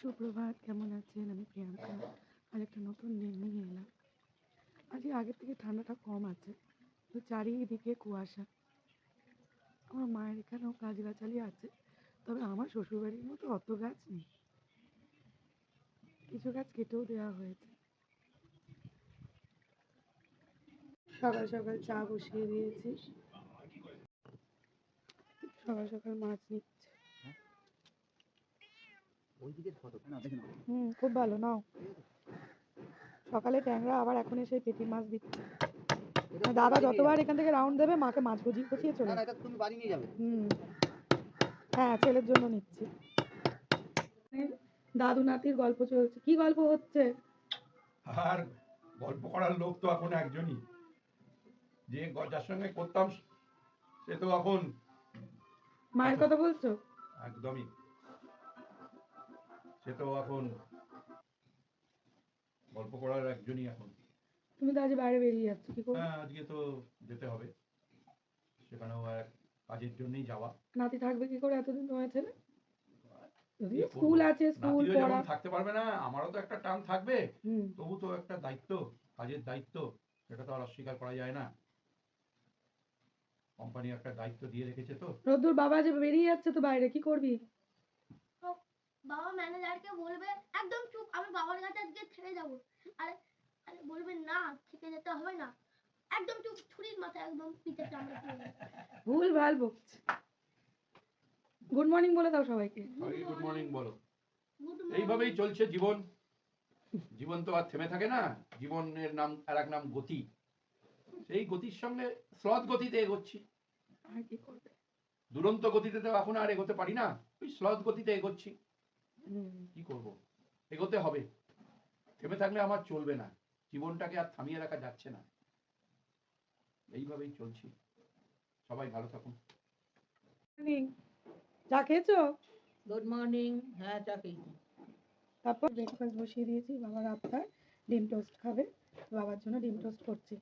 সুপ্রভাত, কেমন আছেন? আমি প্রিয়াঙ্কা। আর একটা নতুন দিন নিয়ে এলাম। আজকে আগের থেকে ঠান্ডাটা কম আছে, তো চারিদিকে কুয়াশা। আমার মায়ের এখানেও গাছগাছালি আছে, তবে আমার শ্বশুরবাড়ির মতো অত গাছ নেই। কিছু গাছ কেটেও দেওয়া হয়েছে। সকাল সকাল চা বসিয়ে দিয়েছি, সকাল সকাল মাছ নিচ্ছে। খুব ভালো নাও। সকালে ট্যাংরা, আবার এখন এসে পেটি মাছ দিচ্ছে। দাদা যতবার এখান থেকে রাউন্ড দেবে মাকে মাছ গজিয়ে গজিয়ে চলে তুমি বাড়ি নিয়ে যাবে। হ্যাঁ, ছেলের জন্য নিচ্ছি। দাদু নাতির গল্প চলছে। কি গল্প হচ্ছে? আর গল্প করার লোক তো এখন একজনই, যে যার সঙ্গে করতাম সে তো এখন মায়ের কথা বলছো? একদমই, সে তো এখন গল্প করার একজনই এখন। তুমি তো আজ বাইরে বেরিয়ে যাচ্ছ, কি করবে? হ্যাঁ, আজকে তো যেতে হবে, সেখানেও এক কাজের জন্যই যাওয়া। নাতি থাকবে কি করে এতদিন তোমার ছেলে? যদিও স্কুল আছে, স্কুল পড়া থাকতে পারবে না, আমারও তো একটা টার্ম থাকবে। তবু তো একটা দায়িত্ব, কাজের দায়িত্ব, সেটা তো আর অস্বীকার করা যায় না। কোম্পানি একটা দায়িত্ব দিয়ে রেখেছে। তো রোদ্দুর বাবা যে বেরিয়ে যাচ্ছে তো বাইরে, কি করবি? বাবা ম্যানেজারকে বলবে একদম চুপ, আমি বাবার কাছে আজকে থেকে যাবো। আরে আরে বলবে না, থেকে যেতে হবে না, একদম চুপ, ছুরির মাথায় একদম পিঠে চামড়া পড়ে। ভুল ভাল বকছে। গুড মর্নিং বলে দাও সবাইকে। গুড মর্নিং বলো। এইভাবেই চলছে জীবন। জীবন তো আর থেমে থাকে না। জীবনের নাম আর এক নাম গতি। সেই গতির সঙ্গে স্লথ গতিতে এগোচ্ছি। আর কি করবে? দুরন্ত গতিতে তো এখন আর এগোতে পারি না, ওই স্লথ গতিতে এগোচ্ছি। কি করব, এগোতে হবে। থেমে থাকলে আমার চলবে না, জীবনটাকে আর থামিয়ে রাখা যাচ্ছে না। এইভাবেই চলছি। সবাই ভালো থাকুন। চা খেয়েছো? Good morning. হ্যাঁ, চা খেয়েছি। তারপর ব্রেকফাস্ট বসিয়ে দিয়েছি। বাবার আবদার ডিম টোস্ট খাবে, বাবার জন্য ডিম টোস্ট করছি।